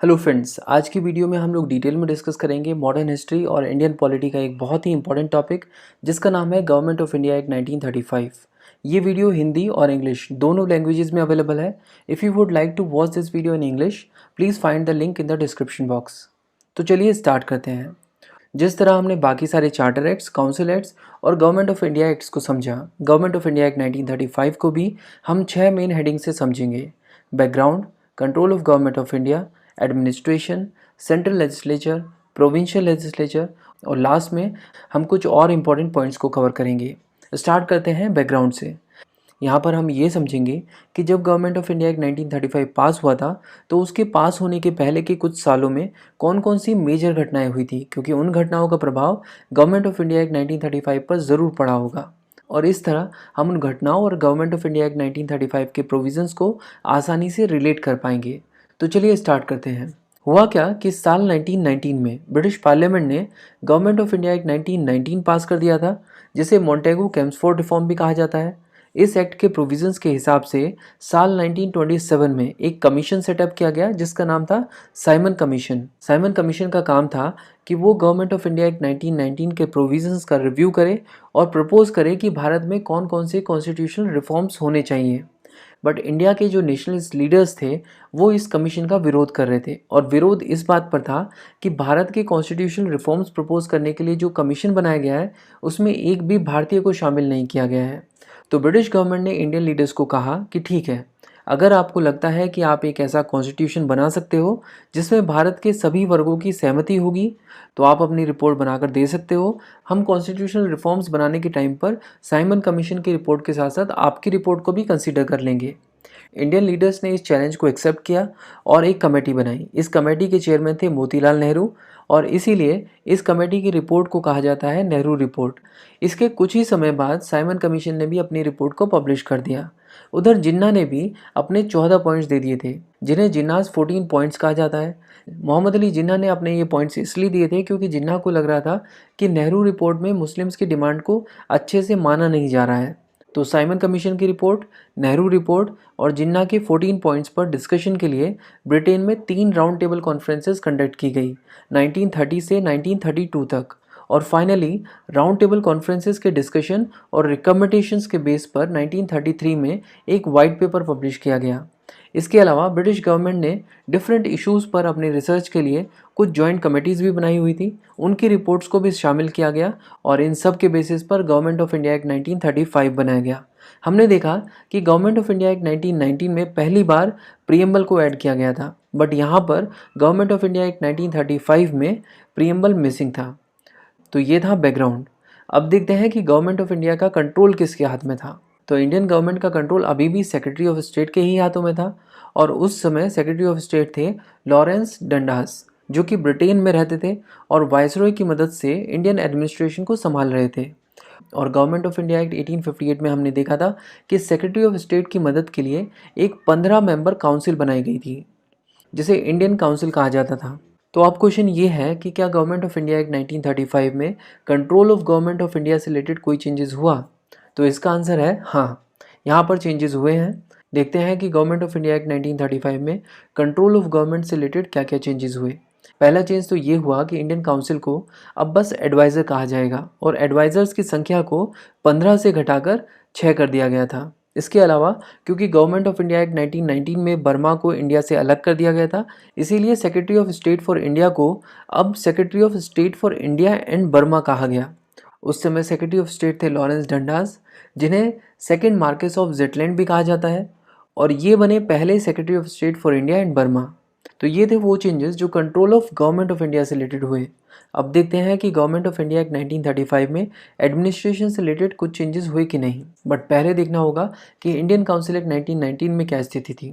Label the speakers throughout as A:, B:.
A: Hello friends, आज की video में हम लोग डिटेल में डिस्कस करेंगे मॉडर्न हिस्ट्री और इंडियन पॉलिटी का एक बहुत ही इंपॉर्टेंट टॉपिक जिसका नाम है गवर्नमेंट ऑफ इंडिया एक्ट 1935। ये वीडियो हिंदी और इंग्लिश दोनों लैंग्वेजेस में अवेलेबल है। If you would like to watch this video in English, please find the link in the description box. तो चलिए स्टार्ट करते हैं। जिस तरह हमने बाकी सारे चार्टर एक्ट्स, काउंसिल एक्ट्स और गवर्नमेंट ऑफ इंडिया एक्ट्स को समझा, गवर्नमेंट ऑफ इंडिया एक्ट 1935 को भी हम 6 मेन हेडिंग से समझेंगे। Background, control of government of India, administration, central legislature, provincial legislature और लास्ट में हम कुछ और इम्पोर्टेंट पॉइंट्स को कवर करेंगे। स्टार्ट करते हैं बैकग्राउंड से। यहाँ पर हम ये समझेंगे कि जब गवर्नमेंट ऑफ इंडिया एक्ट 1935 पास हुआ था तो उसके पास होने के पहले के कुछ सालों में कौन कौन सी मेजर घटनाएं हुई थी, क्योंकि उन घटनाओं का प्रभाव गवर्नमेंट ऑफ इंडिया एक्ट 1935 पर ज़रूर पड़ा होगा। और इस तरह हम उन घटनाओं और गवर्नमेंट ऑफ इंडिया एक्ट 1935 के प्रोविजंस को आसानी से रिलेट कर पाएंगे। तो चलिए स्टार्ट करते हैं। हुआ क्या कि साल 1919 में ब्रिटिश पार्लियामेंट ने गवर्नमेंट ऑफ इंडिया एक्ट 1919 पास कर दिया था, जिसे मॉन्टेगू केम्सफोर्ड रिफॉर्म भी कहा जाता है। इस एक्ट के प्रोविजंस के हिसाब से साल 1927 में एक कमीशन सेटअप किया गया जिसका नाम था साइमन कमीशन। साइमन कमीशन का काम था कि वो गवर्नमेंट ऑफ इंडिया एक्ट 1919 के प्रोविजंस का रिव्यू करे और प्रपोज करे कि भारत में कौन कौन से कॉन्स्टिट्यूशनल रिफॉर्म्स होने चाहिए। बट इंडिया के जो नेशनलिस्ट लीडर्स थे वो इस कमीशन का विरोध कर रहे थे, और विरोध इस बात पर था कि भारत के कॉन्स्टिट्यूशनल रिफॉर्म्स प्रपोज करने के लिए जो कमीशन बनाया गया है उसमें एक भी भारतीय को शामिल नहीं किया गया है। तो ब्रिटिश गवर्नमेंट ने इंडियन लीडर्स को कहा कि ठीक है, अगर आपको लगता है कि आप एक ऐसा कॉन्स्टिट्यूशन बना सकते हो जिसमें भारत के सभी वर्गों की सहमति होगी तो आप अपनी रिपोर्ट बनाकर दे सकते हो। हम कॉन्स्टिट्यूशनल रिफॉर्म्स बनाने के टाइम पर साइमन कमीशन की रिपोर्ट के साथ साथ आपकी रिपोर्ट को भी कंसीडर कर लेंगे। इंडियन लीडर्स ने इस चैलेंज को एक्सेप्ट किया और एक कमेटी बनाई। इस कमेटी के चेयरमैन थे मोतीलाल नेहरू, और इसीलिए इस कमेटी की रिपोर्ट को कहा जाता है नेहरू रिपोर्ट। इसके कुछ ही समय बाद साइमन कमीशन ने भी अपनी रिपोर्ट को पब्लिश कर दिया। उधर जिन्ना ने भी अपने 14 पॉइंट्स दे दिए थे, जिन्हें जिन्नास 14 पॉइंट्स कहा जाता है। मोहम्मद अली जिन्ना ने अपने ये पॉइंट्स इसलिए दिए थे क्योंकि जिन्ना को लग रहा था कि नेहरू रिपोर्ट में मुस्लिम्स की डिमांड को अच्छे से माना नहीं जा रहा है। तो साइमन कमीशन की रिपोर्ट, नेहरू रिपोर्ट और जिन्ना के 14 पॉइंट्स पर डिस्कशन के लिए ब्रिटेन में 3 राउंड टेबल कॉन्फ्रेंसेस कंडक्ट की गई 1930 से 1932 तक। और फाइनली राउंड टेबल कॉन्फ्रेंसेस के डिस्कशन और रिकमेंडेशंस के बेस पर 1933 में एक वाइट पेपर पब्लिश किया गया। इसके अलावा ब्रिटिश गवर्नमेंट ने डिफरेंट इश्यूज़ पर अपनी रिसर्च के लिए कुछ जॉइंट कमेटीज़ भी बनाई हुई थी, उनकी रिपोर्ट्स को भी शामिल किया गया और इन सब के बेसिस पर गवर्नमेंट ऑफ इंडिया एक्ट 1935 बनाया गया। हमने देखा कि गवर्नमेंट ऑफ इंडिया एक्ट 1919 में पहली बार प्रीएम्बल को ऐड किया गया था, बट यहाँ पर गवर्नमेंट ऑफ इंडिया एक्ट 1935 में प्रीएम्बल मिसिंग था। तो ये था बैकग्राउंड। अब देखते हैं कि गवर्नमेंट ऑफ इंडिया का कंट्रोल किसके हाथ में था। तो इंडियन गवर्नमेंट का कंट्रोल अभी भी सेक्रेटरी ऑफ स्टेट के ही हाथों में था, और उस समय सेक्रेटरी ऑफ स्टेट थे लॉरेंस डंडास, जो कि ब्रिटेन में रहते थे और वायसरॉय की मदद से इंडियन एडमिनिस्ट्रेशन को संभाल रहे थे। और गवर्नमेंट ऑफ इंडिया एक्ट 1858 में हमने देखा था कि सेक्रेटरी ऑफ स्टेट की मदद के लिए एक 15 मेंबर काउंसिल बनाई गई थी, जिसे इंडियन काउंसिल कहा जाता था। तो अब क्वेश्चन ये है कि क्या गवर्नमेंट ऑफ इंडिया एक्ट 1935 में control of government of India से रिलेटेड कोई चेंजेस हुआ? तो इसका आंसर है हाँ, यहाँ पर चेंजेस हुए हैं। देखते हैं कि गवर्नमेंट ऑफ इंडिया एक्ट 1935 में कंट्रोल ऑफ गवर्नमेंट से रिलेटेड क्या क्या चेंजेस हुए। पहला चेंज तो ये हुआ कि इंडियन काउंसिल को अब बस एडवाइज़र कहा जाएगा, और एडवाइज़र्स की संख्या को 15 से घटाकर 6 कर दिया गया था। इसके अलावा क्योंकि गवर्नमेंट ऑफ इंडिया एक्ट 1919 में बर्मा को इंडिया से अलग कर दिया गया था, इसीलिए secretary of state for India को अब secretary of state for India and Burma कहा गया। उस समय सेक्रेटरी ऑफ स्टेट थे लॉरेंस डंडास, जिन्हें सेकेंड मार्केस ऑफ जेटलैंड भी कहा जाता है, और ये बने पहले secretary of state for India and Burma. तो ये थे वो चेंजेस जो control of government of India से रिलेटेड हुए। अब देखते हैं कि गवर्नमेंट ऑफ इंडिया एक्ट 1935 में एडमिनिस्ट्रेशन से रिलेटेड कुछ चेंजेस हुए कि नहीं। बट पहले देखना होगा कि इंडियन काउंसिल एक्ट 1919 में क्या स्थिति थी।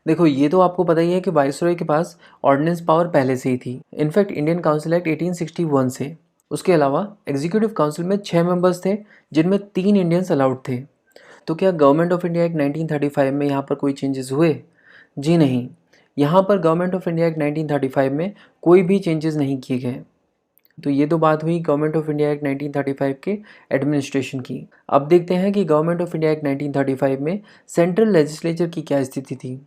A: देखो, ये तो आपको पता ही है कि वाइसरॉय के पास ऑर्डिनेंस पावर पहले से ही थी, इनफैक्ट इंडियन काउंसिल एक्ट 1861 से। उसके अलावा एग्जीक्यूटिव काउंसिल में 6 मेंबर्स थे, जिनमें 3 इंडियंस अलाउड थे। तो क्या गवर्नमेंट ऑफ इंडिया एक्ट 1935 में यहाँ पर कोई चेंजेस हुए? जी नहीं, यहाँ पर गवर्नमेंट ऑफ इंडिया एक्ट 1935 में कोई भी चेंजेस नहीं किए गए। तो ये तो बात हुई गवर्नमेंट ऑफ इंडिया एक्ट 1935 के एडमिनिस्ट्रेशन की। अब देखते हैं कि गवर्नमेंट ऑफ इंडिया एक्ट 1935 में सेंट्रल लेजिस्लेचर की क्या स्थिति थी।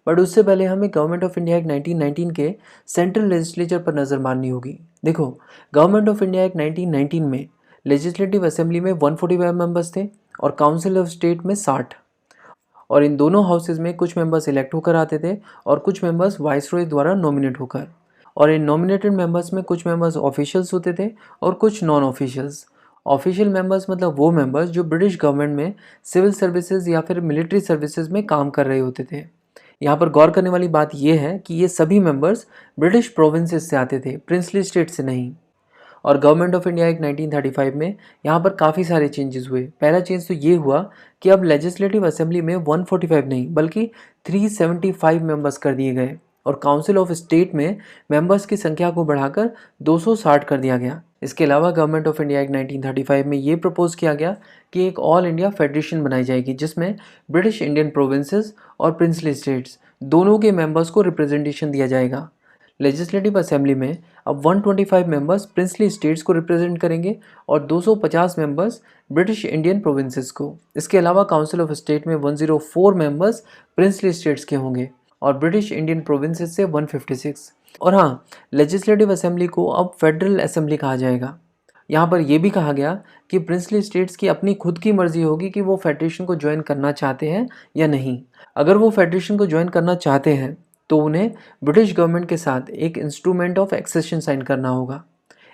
A: बट उससे पहले हमें गवर्नमेंट ऑफ इंडिया एक्ट 1919 के सेंट्रल लेजिस्लेचर पर नज़र मारनी होगी। देखो, गवर्नमेंट ऑफ इंडिया एक्ट 1919 में लेजिस्लेटिव असेंबली में 145 मेंबर्स थे और काउंसिल ऑफ स्टेट में 60, और इन दोनों हाउसेज में कुछ मेंबर्स इलेक्ट होकर आते थे और कुछ मेंबर्स वाइसरॉय द्वारा नॉमिनेट होकर। और इन नॉमिनेटेड मेंबर्स में कुछ मेंबर्स ऑफिशियल्स होते थे और कुछ नॉन ऑफिशियल्स। ऑफिशियल मेंबर्स मतलब वो मेंबर्स जो ब्रिटिश गवर्नमेंट में सिविल सर्विसेज या फिर मिलिट्री सर्विसेज में काम कर रहे होते थे। यहाँ पर गौर करने वाली बात यह है कि ये सभी मेंबर्स ब्रिटिश प्रोविंसेस से आते थे, प्रिंसली स्टेट से नहीं। और गवर्नमेंट ऑफ इंडिया एक्ट 1935 में यहाँ पर काफ़ी सारे चेंजेस हुए। पहला चेंज तो ये हुआ कि अब लेजिस्लेटिव असेंबली में 145 नहीं बल्कि 375 मेंबर्स कर दिए गए और काउंसिल ऑफ स्टेट में मेंबर्स की संख्या को बढ़ाकर 260 कर दिया गया। इसके अलावा गवर्नमेंट ऑफ इंडिया एक्ट 1935 में ये प्रपोज किया गया कि एक ऑल इंडिया फेडरेशन बनाई जाएगी जिसमें ब्रिटिश इंडियन प्रोविंसेस और प्रिंसली स्टेट्स दोनों के मेंबर्स को रिप्रेजेंटेशन दिया जाएगा। लेजिस्लेटिव असेंबली में अब 125 मेंबर्स प्रिंसली स्टेट्स को रिप्रेजेंट करेंगे और 250 मेंबर्स ब्रिटिश इंडियन प्रोविंसेस को। इसके अलावा काउंसिल ऑफ स्टेट में 104 मेंबर्स प्रिंसली स्टेट्स के होंगे और ब्रिटिश इंडियन प्रोविंसेस से 156। और हाँ, लेजिस्लेटिव असेंबली को अब फेडरल असेंबली कहा जाएगा। यहाँ पर यह भी कहा गया कि प्रिंसली स्टेट्स की अपनी खुद की मर्जी होगी कि वो फेडरेशन को ज्वाइन करना चाहते हैं या नहीं। अगर वो फेडरेशन को ज्वाइन करना चाहते हैं तो उन्हें ब्रिटिश गवर्नमेंट के साथ एक इंस्ट्रूमेंट ऑफ एक्सेशन साइन करना होगा।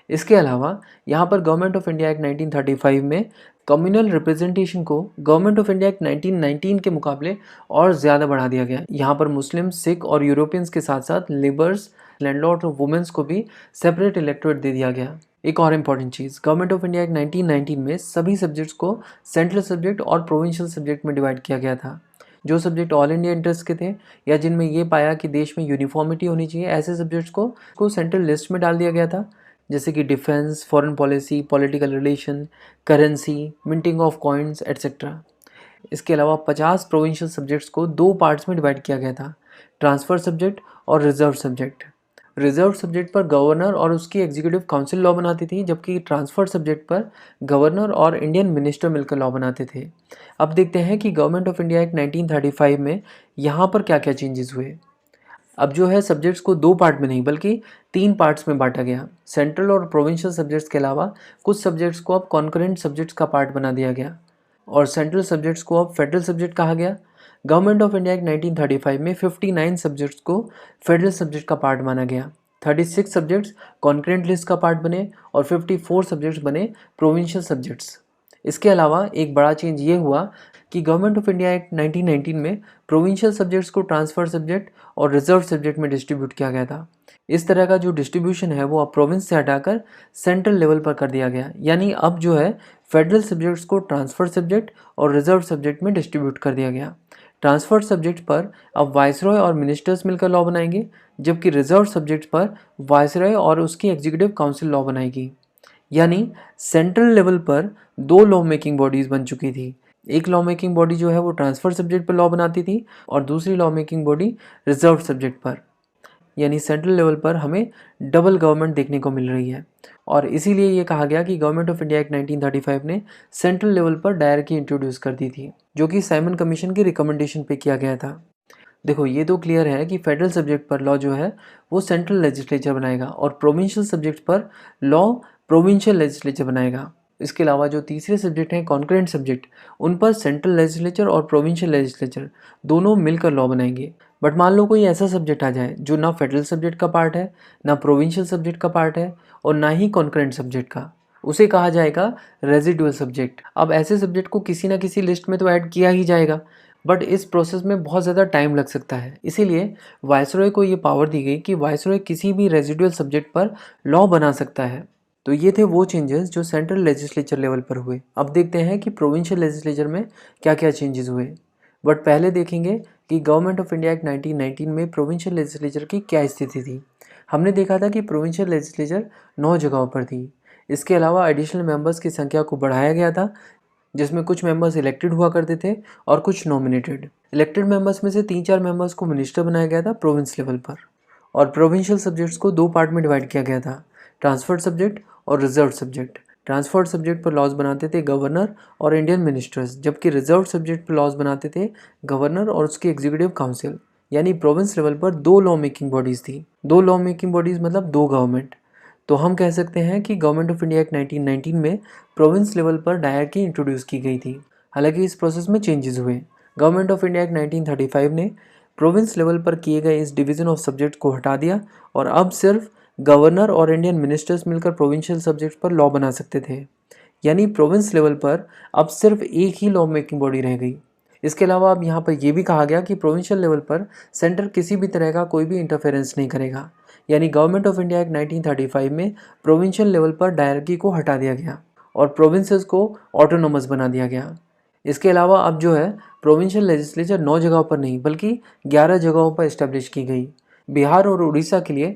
A: इसके अलावा यहाँ पर गवर्नमेंट ऑफ इंडिया एक्ट 1935 में कम्युनल रिप्रेजेंटेशन को गवर्नमेंट ऑफ इंडिया एक्ट 1919 के मुकाबले और ज़्यादा बढ़ा दिया गया। यहाँ पर मुस्लिम, सिख और यूरोपियंस के साथ साथ लेबर्स, लैंडलॉर्ड और वुमेन्स को भी सेपरेट इलेक्टोरेट दे दिया गया। एक और important cheese, government of India act 1919 में सभी सब्जेक्ट्स को सेंट्रल सब्जेक्ट और प्रोविंशियल सब्जेक्ट में डिवाइड किया गया था। जो सब्जेक्ट ऑल इंडिया इंटरेस्ट के थे या जिनमें ये पाया कि देश में यूनिफॉर्मिटी होनी चाहिए, ऐसे सब्जेक्ट्स को सेंट्रल लिस्ट में डाल दिया गया था, जैसे कि defence, foreign policy, political relation, currency, minting of coins etcetera. इसके अलावा 50 प्रोविंशियल सब्जेक्ट्स को दो पार्ट्स में डिवाइड किया गया था, ट्रांसफ़र सब्जेक्ट और रिजर्व सब्जेक्ट। रिजर्व सब्जेक्ट पर गवर्नर और उसकी एग्जीक्यूटिव काउंसिल लॉ बनाती थी, जबकि ट्रांसफर सब्जेक्ट पर गवर्नर और इंडियन मिनिस्टर मिलकर लॉ बनाते थे। अब देखते हैं कि गवर्नमेंट ऑफ इंडिया एक्ट 1935 में यहाँ पर क्या क्या चेंजेस हुए। अब जो है सब्जेक्ट्स को दो पार्ट में नहीं बल्कि 3 पार्ट्स में बांटा गया। सेंट्रल और प्रोविंशियल सब्जेक्ट्स के अलावा कुछ सब्जेक्ट्स को अब कॉन्करेंट सब्जेक्ट्स का पार्ट बना दिया गया और सेंट्रल सब्जेक्ट्स को अब फेडरल सब्जेक्ट कहा गया। गवर्नमेंट ऑफ इंडिया एक्ट 1935 में 59 सब्जेक्ट्स को फेडरल सब्जेक्ट का पार्ट माना गया, 36 सब्जेक्ट्स कॉन्करेंट लिस्ट का पार्ट बने और 54 सब्जेक्ट्स बने प्रोविंशियल सब्जेक्ट्स। इसके अलावा एक बड़ा चेंज ये हुआ कि गवर्नमेंट ऑफ इंडिया एक्ट 1919 में प्रोविंशियल सब्जेक्ट्स को ट्रांसफर सब्जेक्ट और रिजर्व सब्जेक्ट में डिस्ट्रीब्यूट किया गया था। इस तरह का जो डिस्ट्रीब्यूशन है वो अब प्रोविंस से हटाकर सेंट्रल लेवल पर कर दिया गया, यानी अब जो है फेडरल सब्जेक्ट्स को ट्रांसफर सब्जेक्ट और रिजर्व सब्जेक्ट में डिस्ट्रीब्यूट कर दिया गया। ट्रांसफर सब्जेक्ट पर अब वाइसरॉय और मिनिस्टर्स मिलकर लॉ बनाएंगे, जबकि रिजर्व सब्जेक्ट पर वाइसरॉय और उसकी एग्जीक्यूटिव काउंसिल लॉ बनाएगी। यानी सेंट्रल लेवल पर 2 लॉ मेकिंग बॉडीज़ बन चुकी थी। एक लॉ मेकिंग बॉडी जो है वो ट्रांसफर सब्जेक्ट पर लॉ बनाती थी और दूसरी law making body reserve subject पर। यानी सेंट्रल लेवल पर हमें डबल गवर्नमेंट देखने को मिल रही है और इसीलिए ये कहा गया कि गवर्नमेंट ऑफ इंडिया एक्ट 1935 ने सेंट्रल लेवल पर डायरेक्टली इंट्रोड्यूस कर दी थी, जो कि साइमन कमीशन की रिकमेंडेशन पे किया गया था। देखो, ये तो क्लियर है कि फेडरल सब्जेक्ट पर लॉ जो है वो सेंट्रल लेजिस्लेचर बनाएगा और प्रोविंशियल सब्जेक्ट पर लॉ प्रोविंशियल लेजिस्लेचर बनाएगा। इसके अलावा जो तीसरे सब्जेक्ट हैं कॉन्करेंट सब्जेक्ट, उन पर सेंट्रल लेजिस्लेचर और प्रोविंशियल लेजिस्लेचर दोनों मिलकर लॉ बनाएंगे। बट मान लो कोई ऐसा सब्जेक्ट आ जाए जो ना फेडरल सब्जेक्ट का पार्ट है, ना प्रोविंशियल सब्जेक्ट का पार्ट है और ना ही कॉन्करेंट सब्जेक्ट का, उसे कहा जाएगा रेजिडुअल सब्जेक्ट। अब ऐसे सब्जेक्ट को किसी ना किसी लिस्ट में तो ऐड किया ही जाएगा, बट इस प्रोसेस में बहुत ज़्यादा टाइम लग सकता है। इसीलिए वाइसरॉय को ये पावर दी गई कि वाइसरॉय किसी भी रेजिडुअल सब्जेक्ट पर लॉ बना सकता है। तो ये थे वो चेंजेस जो सेंट्रल लेजिस्लेचर लेवल पर हुए। अब देखते हैं कि प्रोविंशियल लेजिस्लेचर में क्या क्या चेंजेस हुए। बट पहले देखेंगे कि गवर्नमेंट ऑफ इंडिया एक्ट 1919 में प्रोविंशियल लेजिस्लेचर की क्या स्थिति थी। हमने देखा था कि प्रोविंशियल लेजिस्लेचर 9 जगहों पर थी। इसके अलावा एडिशनल मेंबर्स की संख्या को बढ़ाया गया था, जिसमें कुछ मेंबर्स इलेक्टेड हुआ करते थे और कुछ नॉमिनेटेड। इलेक्टेड मेंबर्स में से 3-4 मेंबर्स को मिनिस्टर बनाया गया था प्रोविंस लेवल पर। और प्रोविंशियल सब्जेक्ट्स को 2 पार्ट में डिवाइड किया गया था, ट्रांसफर्ड सब्जेक्ट और रिजर्व सब्जेक्ट। ट्रांसफर्ड सब्जेक्ट पर लॉज बनाते थे गवर्नर और इंडियन मिनिस्टर्स, जबकि रिजर्व सब्जेक्ट पर लॉज बनाते थे गवर्नर और उसकी एग्जीक्यूटिव काउंसिल। यानी प्रोविंस लेवल पर 2 लॉ मेकिंग बॉडीज़ थी। 2 लॉ मेकिंग बॉडीज़ मतलब 2 गवर्नमेंट। तो हम कह सकते हैं कि गवर्नमेंट ऑफ इंडिया एक्ट 1919 में प्रोविंस लेवल पर डायरकी इंट्रोड्यूस की गई थी। हालांकि इस प्रोसेस में चेंजेस हुए। गवर्नमेंट ऑफ इंडिया एक्ट 1935 ने प्रोविंस लेवल पर किए गए इस डिवीज़न ऑफ सब्जेक्ट को हटा दिया और अब सिर्फ गवर्नर और इंडियन मिनिस्टर्स मिलकर प्रोविंशियल सब्जेक्ट पर लॉ बना सकते थे। यानी प्रोविंस लेवल पर अब सिर्फ एक ही लॉ मेकिंग बॉडी रह गई। इसके अलावा अब यहाँ पर यह भी कहा गया कि प्रोविंशियल लेवल पर सेंटर किसी भी तरह का कोई भी इंटरफेरेंस नहीं करेगा। यानी गवर्नमेंट ऑफ इंडिया एक्ट 1935 में प्रोविंशियल लेवल पर डायरकी को हटा दिया गया और प्रोविंसेस को ऑटोनोमस बना दिया गया। इसके अलावा अब जो है प्रोविंशियल लेजिस्लेचर 9 जगहों पर नहीं बल्कि 11 जगहों पर इस्टेब्लिश की गई। बिहार और उड़ीसा के लिए